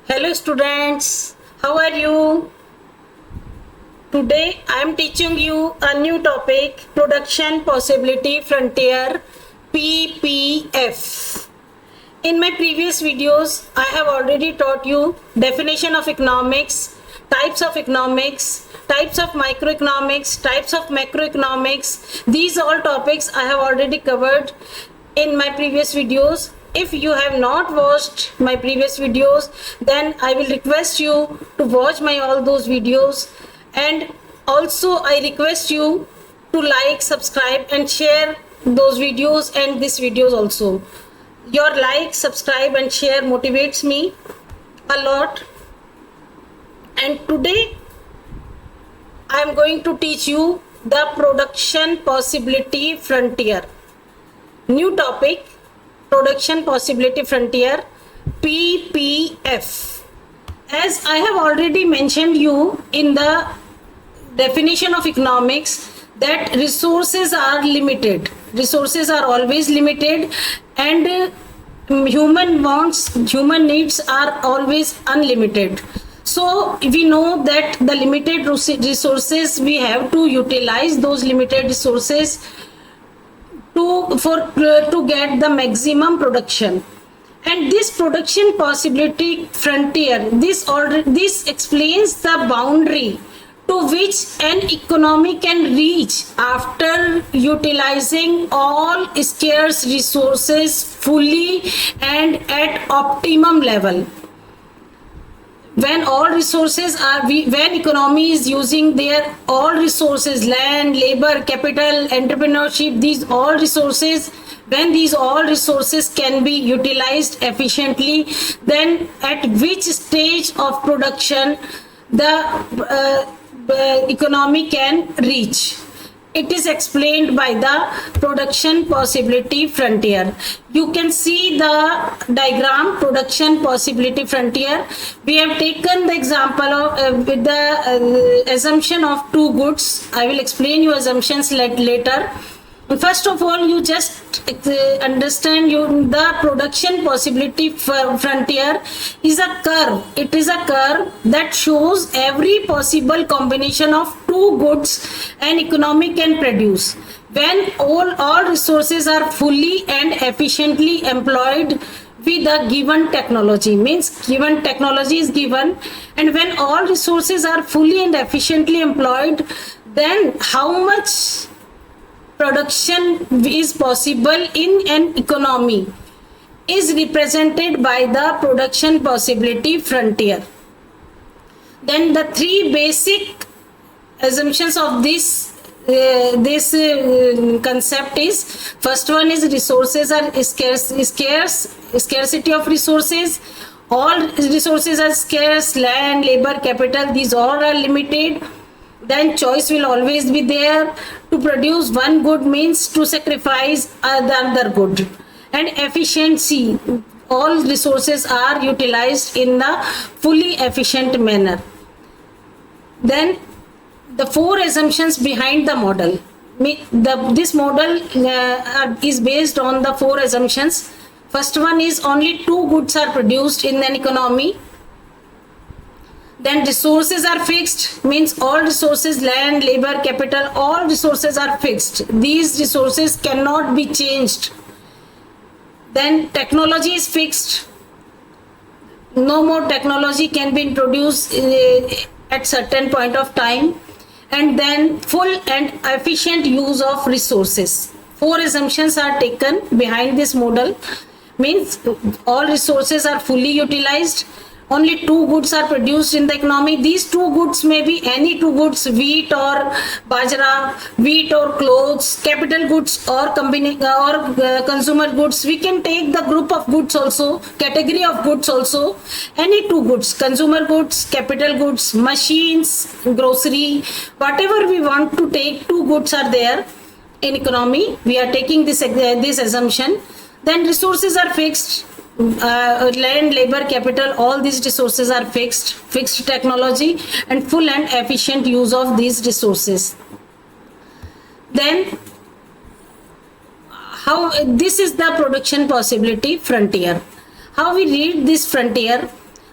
Hello students, how are you? Today I am teaching you a new topic, Production Possibility Frontier, PPF. In my previous videos, I have already taught you definition of economics, types of economics, types of microeconomics, types of macroeconomics. These all topics I have already covered in my previous videos. If you have not watched my previous videos, then I will request you to watch my all those videos, and also I request you to like, subscribe and share those videos and this videos also. Your like, subscribe and share motivates me a lot. And today I am going to teach you the production possibility frontier. New topic, production possibility frontier, PPF. As I have already mentioned you in the definition of economics, that resources are limited. Resources are always limited, and human needs are always unlimited. So we know that the limited resources, we have to utilize those limited resources to get the maximum production. And this production possibility frontier, this explains the boundary to which an economy can reach after utilizing all scarce resources fully and at optimum level. When when economy is using their all resources, land, labor, capital, entrepreneurship, these all resources, when these all resources can be utilized efficiently, then at which stage of production the economy can reach. It is explained by the production possibility frontier. You can see the diagram, production possibility frontier. We have taken the example of with the assumption of two goods. I will explain you assumptions later. First of all, you just understand the production possibility frontier is a curve. It is a curve that shows every possible combination of two goods an economy can produce. When all resources are fully and efficiently employed with a given technology, means given technology is given, and when all resources are fully and efficiently employed, then how much production is possible in an economy is represented by the production possibility frontier. Then the three basic assumptions of this concept is, first one is resources are scarcity of resources. All resources are scarce, land, labor, capital, these all are limited. Then choice will always be there. To produce one good means to sacrifice the other good. And efficiency, all resources are utilized in the fully efficient manner. Then the four assumptions behind the model. This model is based on the four assumptions. First one is only two goods are produced in an economy. Then resources are fixed, means all resources, land, labor, capital, all resources are fixed. These resources cannot be changed. Then technology is fixed. No more technology can be introduced at certain point of time. And then full and efficient use of resources. Four assumptions are taken behind this model, means all resources are fully utilized. Only two goods are produced in the economy. These two goods may be any two goods, wheat or bajra, wheat or clothes, capital goods or consumer goods. We can take the group of goods also, category of goods also. Any two goods, consumer goods, capital goods, machines, grocery, whatever we want to take, two goods are there in economy. We are taking this assumption. Then resources are fixed. Land, labor, capital, all these resources are fixed technology and full and efficient use of these resources. Then how this is the production possibility frontier. How we read this frontier?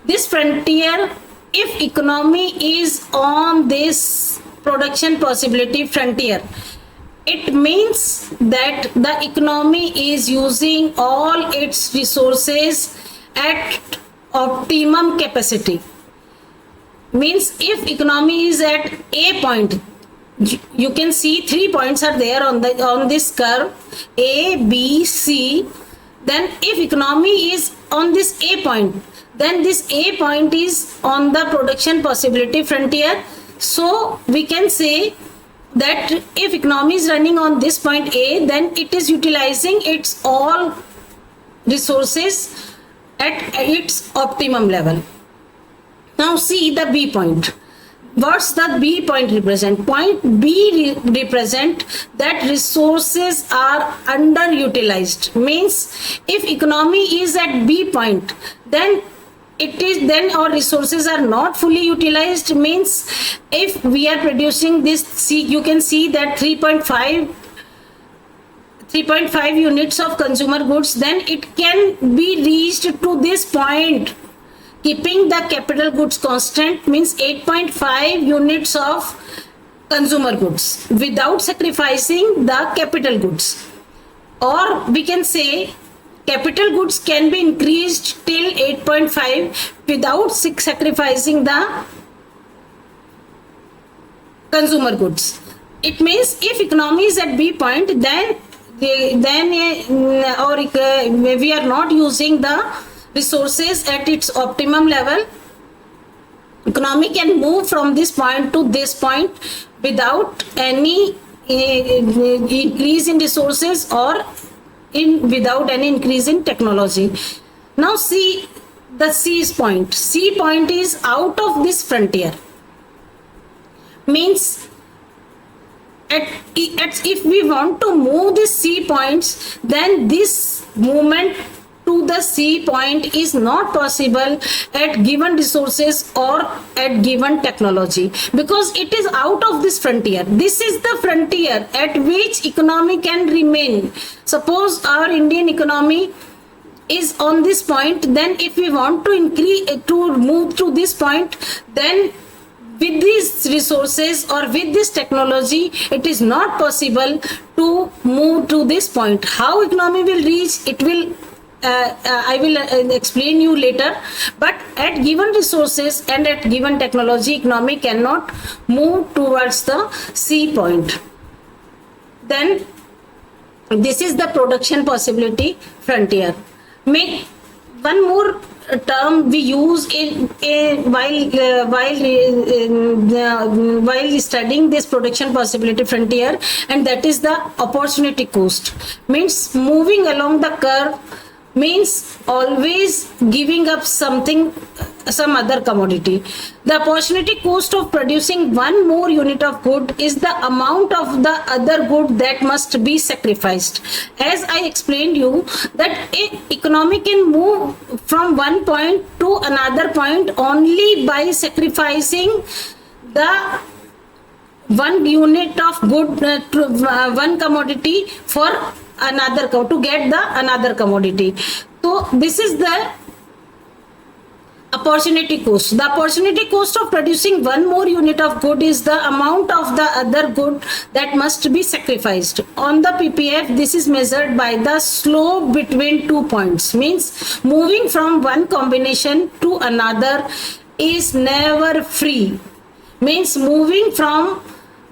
This frontier, if economy is on this production possibility frontier, it means that the economy is using all its resources at optimum capacity. Means if economy is at a point, you can see 3 points are there on this curve, A, B, C. Then if economy is on this A point, then this A point is on the production possibility frontier. So we can say that if economy is running on this point A, then it is utilizing its all resources at its optimum level. Now see the B point. What's the B point represent? Point B represent that resources are underutilized. Means if economy is at B point, then our resources are not fully utilized. Means if we are producing this, see, you can see that 3.5 units of consumer goods, then it can be reached to this point keeping the capital goods constant, means 8.5 units of consumer goods without sacrificing the capital goods. Or we can say capital goods can be increased till 8.5 without sacrificing the consumer goods. It means if economy is at B point, then we are not using the resources at its optimum level. Economy can move from this point to this point without any increase in resources or without any increase in technology. Now see the C point. C point is out of this frontier. Means if we want to move the C points, then this movement to the C point is not possible at given resources or at given technology, because it is out of this frontier. This is the frontier at which economy can remain. Suppose our Indian economy is on this point, then if we want to move to this point, then with these resources or with this technology, it is not possible to move to this point. How economy will reach, it will I will explain you later. But at given resources and at given technology, economy cannot move towards the C point. Then this is the production possibility frontier. One more term we use while studying this production possibility frontier, and that is the opportunity cost. Means moving along the curve means always giving up something, some other commodity. The opportunity cost of producing one more unit of good is the amount of the other good that must be sacrificed. As I explained you that economy can move from one point to another point only by sacrificing the one unit of good, one commodity for another to get the another commodity. So this is the opportunity cost. The opportunity cost of producing one more unit of good is the amount of the other good that must be sacrificed. On the PPF, this is measured by the slope between 2 points. Means moving from one combination to another is never free. Means moving from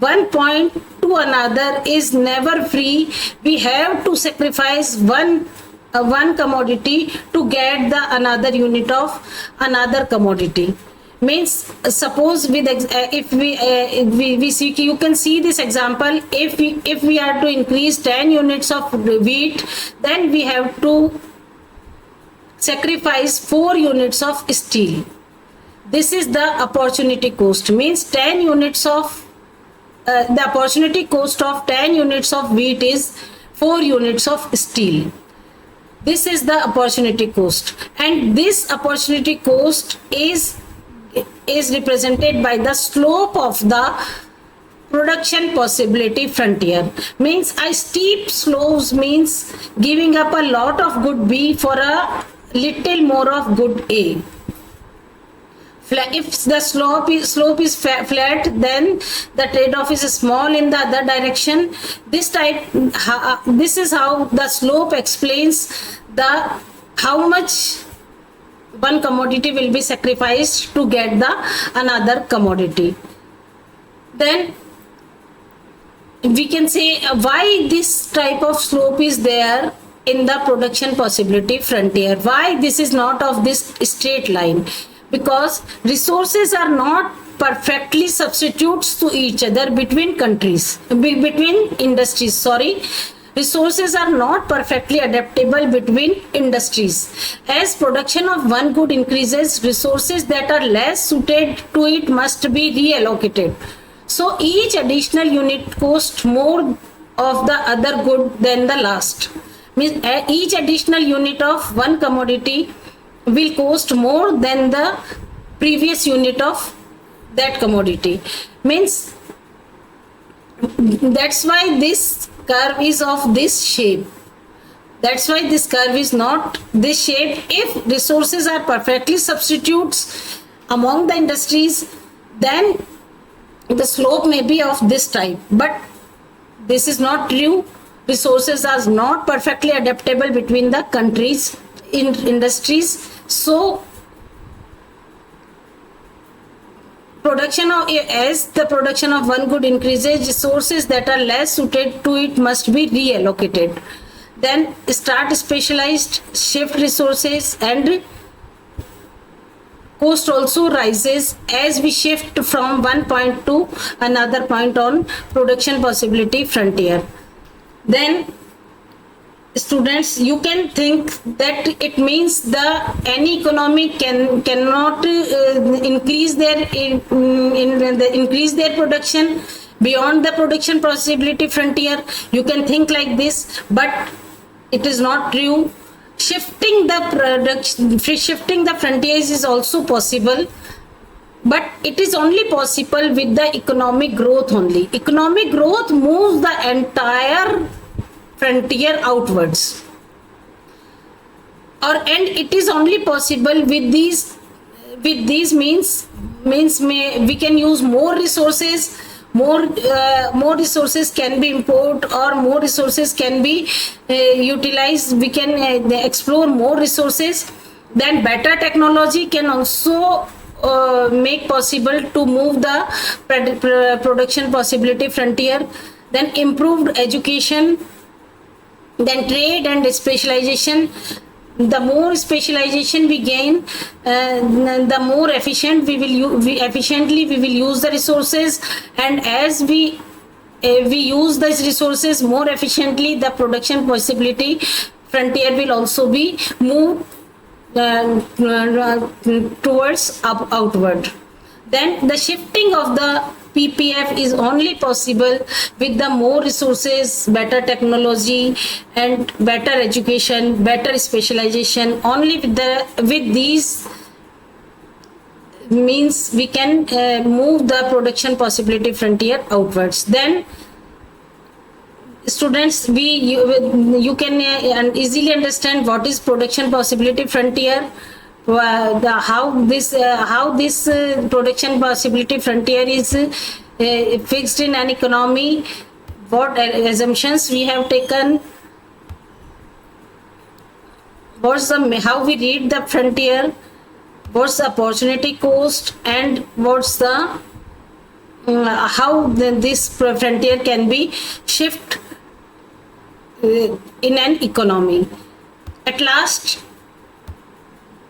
one point to another is never free. We have to sacrifice one commodity to get the another unit of another commodity. Means suppose with if we see, you can see this example. If we are to increase 10 units of wheat, then we have to sacrifice 4 units of steel. This is the opportunity cost. Means 10 units of the opportunity cost of 10 units of wheat is 4 units of steel. This is the opportunity cost, and this opportunity cost is represented by the slope of the production possibility frontier. Means a steep slopes means giving up a lot of good B for a little more of good A. If the slope is flat, then the trade-off is small in the other direction. This is how the slope explains the how much one commodity will be sacrificed to get the another commodity. Then we can say why this type of slope is there in the production possibility frontier. Why this is not of this straight line? Because resources are not perfectly substitutes to each other between countries, between industries, sorry. Resources are not perfectly adaptable between industries. As production of one good increases, resources that are less suited to it must be reallocated. So each additional unit costs more of the other good than the last. Means each additional unit of one commodity will cost more than the previous unit of that commodity. Means that's why this curve is of this shape. That's why this curve is not this shape. If resources are perfectly substitutes among the industries, then the slope may be of this type, but this is not true. Resources are not perfectly adaptable between the countries in industries. So as the production of one good increases, resources that are less suited to it must be reallocated. Then start specialized, shift resources, and cost also rises as we shift from one point to another point on production possibility frontier. Then students, you can think that it means any economy cannot increase their production beyond the production possibility frontier. You can think like this, but it is not true. Shifting the frontiers is also possible, but it is only possible with the economic growth only. Economic growth moves the entire frontier outwards, and it is only possible with these means we can use more resources. More resources can be imported, or more resources can be utilized. We can explore more resources. Then better technology can also make possible to move the production possibility frontier. Then improved education, then trade and specialization. The more specialization we gain, the more efficiently we will use the resources, and as we use these resources more efficiently, the production possibility frontier will also be moved towards outward. Then the shifting of the PPF is only possible with the more resources, better technology, and better education, better specialization. Only with these means we can move the production possibility frontier outwards. Then students, you can easily understand what is production possibility frontier. How this production possibility frontier is fixed in an economy, what assumptions we have taken, how we read the frontier, what's the opportunity cost, and what's the how this frontier can be shift in an economy. At last,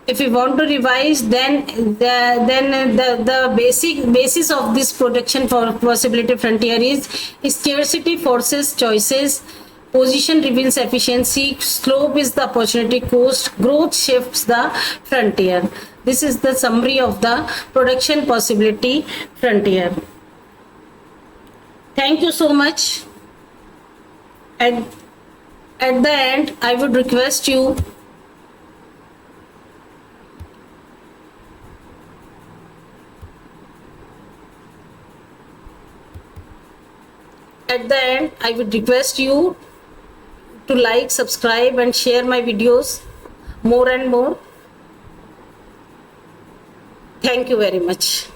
if we want to revise, then the basis of this production for possibility frontier is scarcity forces choices, position reveals efficiency, slope is the opportunity cost, growth shifts the frontier. This is the summary of the production possibility frontier. Thank you so much. And at the end, I would request you to like, subscribe, and share my videos more and more. Thank you very much.